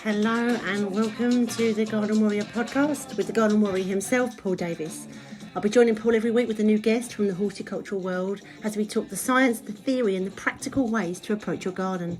Hello and welcome to the Garden Warrior podcast with the Garden Warrior himself, Paul Davis. I'll be joining Paul every week with a new guest from the horticultural world as we talk the science, the theory and the practical ways to approach your garden.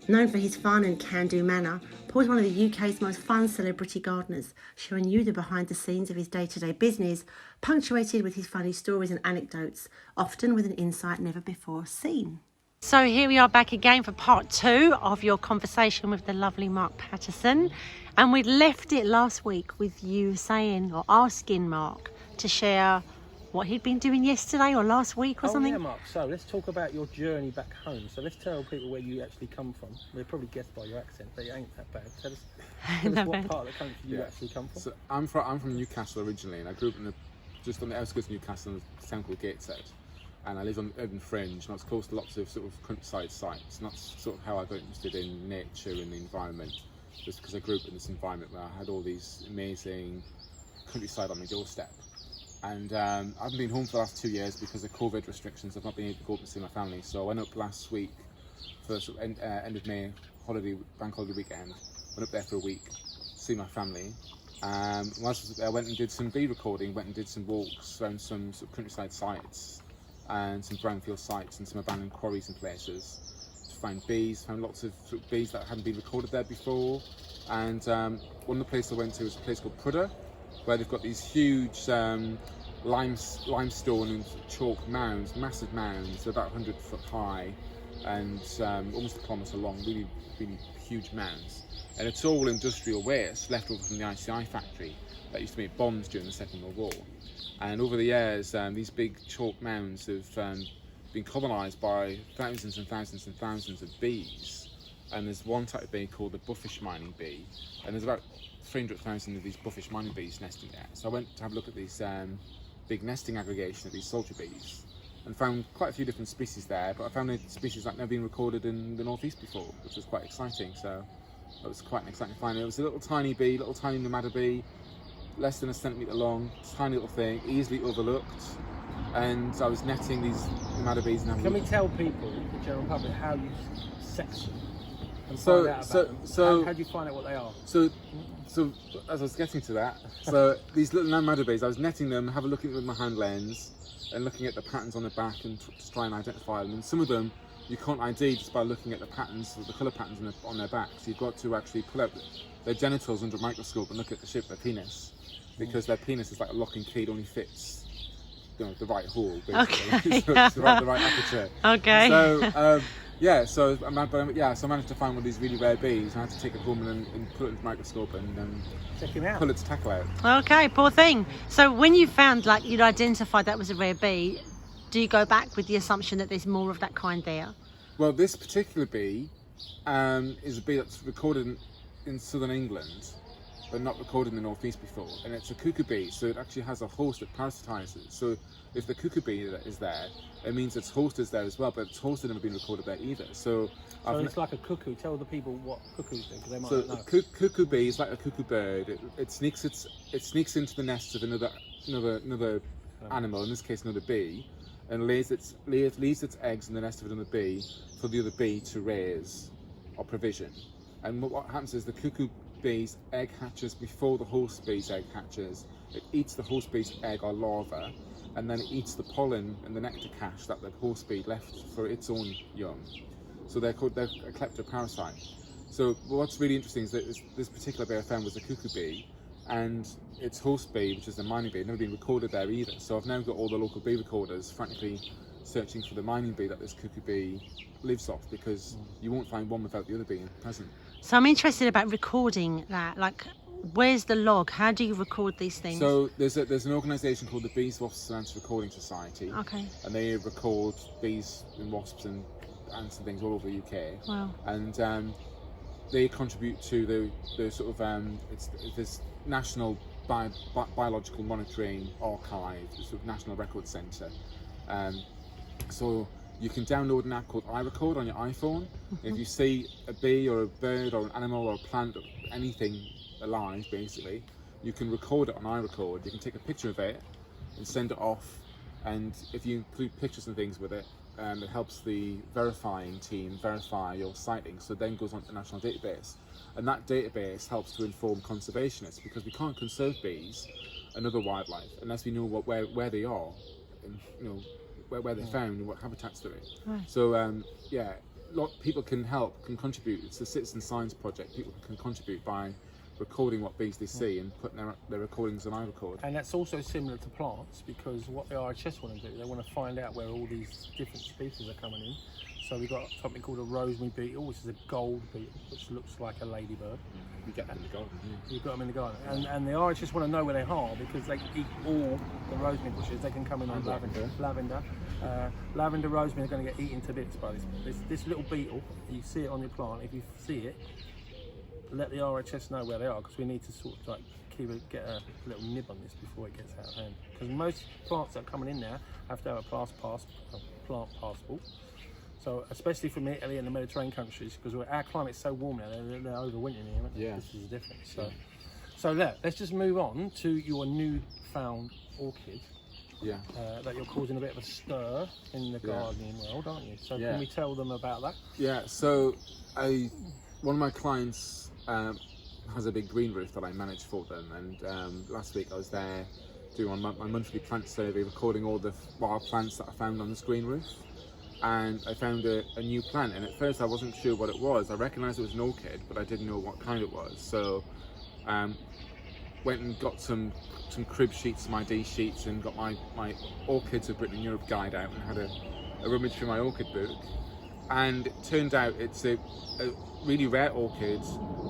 Known for his fun and can-do manner, Paul is one of the UK's most fun celebrity gardeners, showing you the behind the scenes of his day-to-day business, punctuated with his funny stories and anecdotes, often with an insight never before seen. So here we are back again for part 2 of your conversation with the lovely Mark Patterson, and we left it last week with you saying or asking Mark to share what he'd been doing yesterday or last week or something. Yeah, Mark. So let's talk about your journey back home. So let's tell people where you actually come from. They probably guessed by your accent, but it ain't that bad. Tell us what part of the country you actually come from. So I'm from Newcastle originally, and I grew up just on the outskirts of Newcastle in a town called Gateshead. And I lived on the urban fringe, and I was close to lots of sort of countryside sites. And that's sort of how I got interested in nature and the environment, just because I grew up in this environment where I had all these amazing countryside on my doorstep. And I haven't been home for the last 2 years because of COVID restrictions. I've not been able to go up and see my family. So I went up last week for sort of end of May bank holiday weekend. Went up there for a week to see my family. Whilst I went and did some bee recording, went and did some walks around some sort of countryside sites and some brownfield sites and some abandoned quarries and places to find bees. Found lots of sort of bees that hadn't been recorded there before. And one of the places I went to was a place called Prudder, where they've got these huge limestone and chalk mounds, massive mounds. They're about 100 foot high and almost a kilometre long, really, really huge mounds. And it's all industrial waste left over from the ICI factory that used to make bombs during the Second World War. And over the years, these big chalk mounds have been colonised by thousands and thousands and thousands of bees. And there's one type of bee called the Buffish Mining Bee, and there's about 300,000 of these Buffish Mining Bees nesting there. So I went to have a look at these big nesting aggregation of these soldier bees, and found quite a few different species there. But I found species that never been recorded in the northeast before, which was quite exciting. So it was quite an exciting find. It was a little tiny bee, little tiny nomada bee, less than a centimetre long, tiny little thing, easily overlooked. And I was netting these nomada bees. Can we tell people, the general public, how you sex them? So how do you find out what they are? So as I was getting to that, so these little nomada bees, I was netting them, have a look at them with my hand lens, and looking at the patterns on the back and to try and identify them. And some of them you can't ID just by looking at the patterns, or the colour patterns on their back. So you've got to actually pull out their genitals under a microscope and look at the shape of their penis, because their penis is like a lock and key, it only fits the right hole, basically. Okay. So it's the right aperture. Okay. So so I managed to find one of these really rare bees. I had to take it home and put it in the microscope and check him out. Pull its tackle out. Okay, poor thing. So when you found, like, you'd identified that was a rare bee, do you go back with the assumption that there's more of that kind there? Well, this particular bee is a bee that's recorded in southern England, but not recorded in the northeast before, and it's a cuckoo bee, so it actually has a host that parasitizes. So if the cuckoo bee is there, it means its host is there as well, but its host has never been recorded there either. So it's like a cuckoo. Tell the people what cuckoos do, because they might not know. So cuckoo bee is like a cuckoo bird. It sneaks into the nest of another animal, in this case another bee, and leaves its eggs in the nest of another bee for the other bee to raise or provision. And what happens is the cuckoo bee's egg hatches before the host bee's egg hatches. It eats the host bee's egg or larva, and then it eats the pollen and the nectar cache that the host bee left for its own young. So they're a kleptoparasite. So what's really interesting is that this particular bee I found was a cuckoo bee, and its host bee, which is a mining bee, had never been recorded there either. So I've now got all the local bee recorders frantically searching for the mining bee that this cuckoo bee lives off, because you won't find one without the other bee present. So I'm interested about recording that. Like, where's the log? How do you record these things? So there's an organisation called the Bees, Wasps and Ants Recording Society. Okay. And they record bees and wasps and ants and things all over the UK. Wow. And they contribute to the sort of it's this national biological monitoring archive, the sort of National Records Centre. So you can download an app called iRecord on your iPhone. If you see a bee or a bird or an animal or a plant or anything alive, basically, you can record it on iRecord. You can take a picture of it and send it off, and if you include pictures and things with it, it helps the verifying team verify your sightings, so it then goes onto the national database, and that database helps to inform conservationists, because we can't conserve bees and other wildlife unless we know where they are, and where they're found and what habitats they're in. Right. So people can contribute. It's a citizen science project. People can contribute by recording what bees they see and putting their recordings on iRecord. And that's also similar to plants, because what the RHS want to do, they want to find out where all these different species are coming in. So we've got something called a Rosemary Beetle, which is a gold beetle, which looks like a ladybird. You get them in the garden. Yeah. You've got them in the garden. And the RHS want to know where they are, because they eat all the rosemary bushes. They can come in on lavender. Lavender, rosemary are going to get eaten to bits by this little beetle. You see it on your plant. If you see it, let the RHS know where they are, because we need to sort of like get a little nib on this before it gets out of hand. Because most plants that are coming in now have to have a plant passport. So especially from Italy and the Mediterranean countries, because our climate's so warm now, they're overwintering here. Yeah. This is different. So let's just move on to your newfound orchid. Yeah. That you're causing a bit of a stir in the gardening world, aren't you? So Yeah. can we tell them about that? Yeah. So one of my clients has a big green roof that I manage for them, and last week I was there doing my monthly plant survey, recording all the wild plants that I found on this green roof. And I found a new plant, and at first I wasn't sure what it was. I recognised it was an orchid, but I didn't know what kind it was. So went and got some crib sheets, some ID sheets, and got my Orchids of Britain and Europe guide out and had a rummage through my orchid book. And it turned out it's a really rare orchid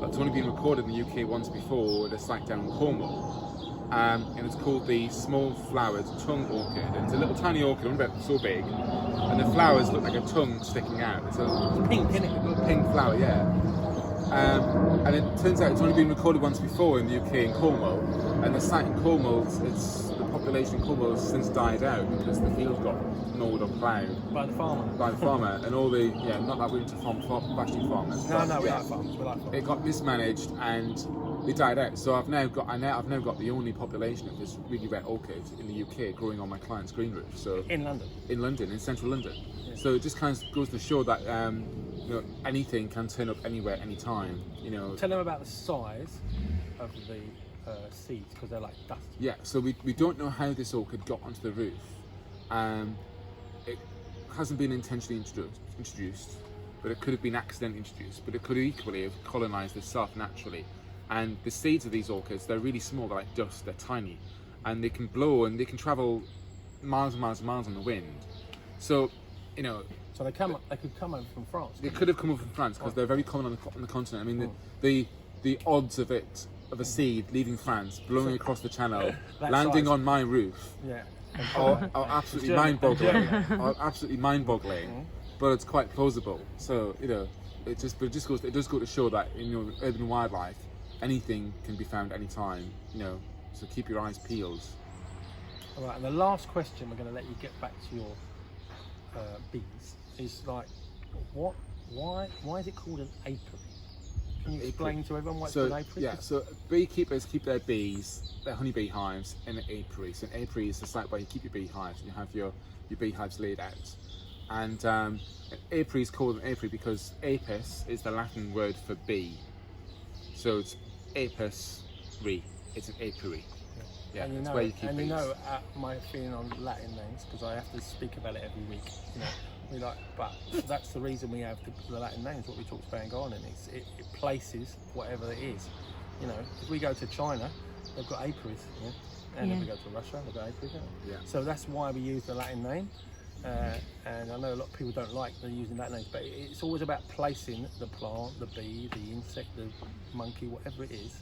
that's only been recorded in the UK once before at a site down in Cornwall. And it's called the small flowered tongue orchid. And it's a little tiny orchid, only about so big, and the flowers look like a tongue sticking out. It's Pink, isn't it? a little pink flower, yeah. And it turns out it's only been recorded once before in the UK in Cornwall, and the site in Cornwall, the population in Cornwall has since died out because the field got gnawed or ploughed By the farmer. and all the not that we're into bashing farmers. No, but, we like farmers. it got mismanaged and they died out. So I've now got the only population of this really rare orchid in the UK growing on my client's green roof. So In London. in central London. Yeah. So it just kind of goes to show that anything can turn up anywhere, anytime. Tell them about the size of the seeds, because they're like dust. Yeah. So we don't know how this orchid got onto the roof. It hasn't been intentionally introduced, but it could have been accidentally introduced. But it could equally have colonised itself naturally. And the seeds of these orchids, they're really small. They're like dust. They're tiny, and they can blow and they can travel miles and miles and miles on the wind. So, So they could come over from France. they could have come over from France because they're very common on the continent. I mean, the odds of a seed leaving France, blowing across the channel, landing on my roof, Yeah. are absolutely mind-boggling. But it's quite plausible. So it does go to show that in urban wildlife, anything can be found anytime. So keep your eyes peeled. All right. And the last question, we're going to let you get back to your bees, is like, why is it called an apiary? Can you explain to everyone what it's an apiary? Yeah, so beekeepers keep their bees, their honeybee hives, in an apiary. So an apiary is the site where you keep your beehives and you have your beehives laid out. And an apiary is called an apiary because apis is the Latin word for bee. So it's apis re. It's an apiary. Yeah, and it's where you keep bees. My feeling on Latin names, because I have to speak about it every week. But that's the reason we have the Latin names. What we talked about in gardening, it places whatever it is. If we go to China, they've got apiaries, and if we go to Russia, they've got apiaries. Yeah. So that's why we use the Latin name. And I know a lot of people don't like using that name, but it's always about placing the plant, the bee, the insect, the monkey, whatever it is.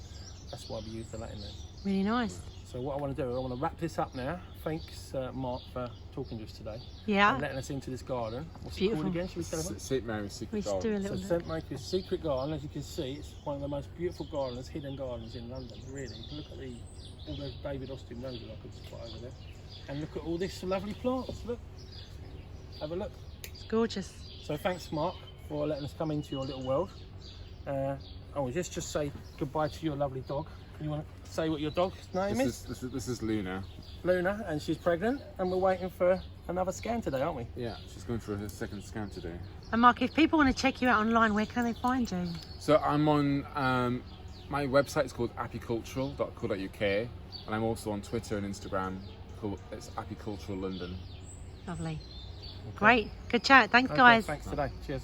That's why we use the Latin name. Really nice. So what I want to do, I want to wrap this up now. Thanks, Mark, for talking to us today. Yeah. And letting us into this garden. What's Beautiful. it called again? Should we tell them? St Mary's Secret We should do a Garden. little So look. St Mary's Secret Garden, as you can see, it's one of the most beautiful gardens, hidden gardens in London, really. Look at all those David Austin roses I could spot over there. And look at all these lovely plants, look. Have a look. It's gorgeous. So thanks, Mark, for letting us come into your little world. Let's just say goodbye to your lovely dog. You want to say what your dog's name is? This is Luna. Luna, and she's pregnant, and we're waiting for another scan today, aren't we? Yeah, she's going for a second scan today. And Mark, if people want to check you out online, where can they find you? So I'm on, my website is called apicultural.co.uk, and I'm also on Twitter and Instagram. It's Apicultural London. Lovely. Great. Good chat. Thanks, Okay, guys. thanks today. Cheers.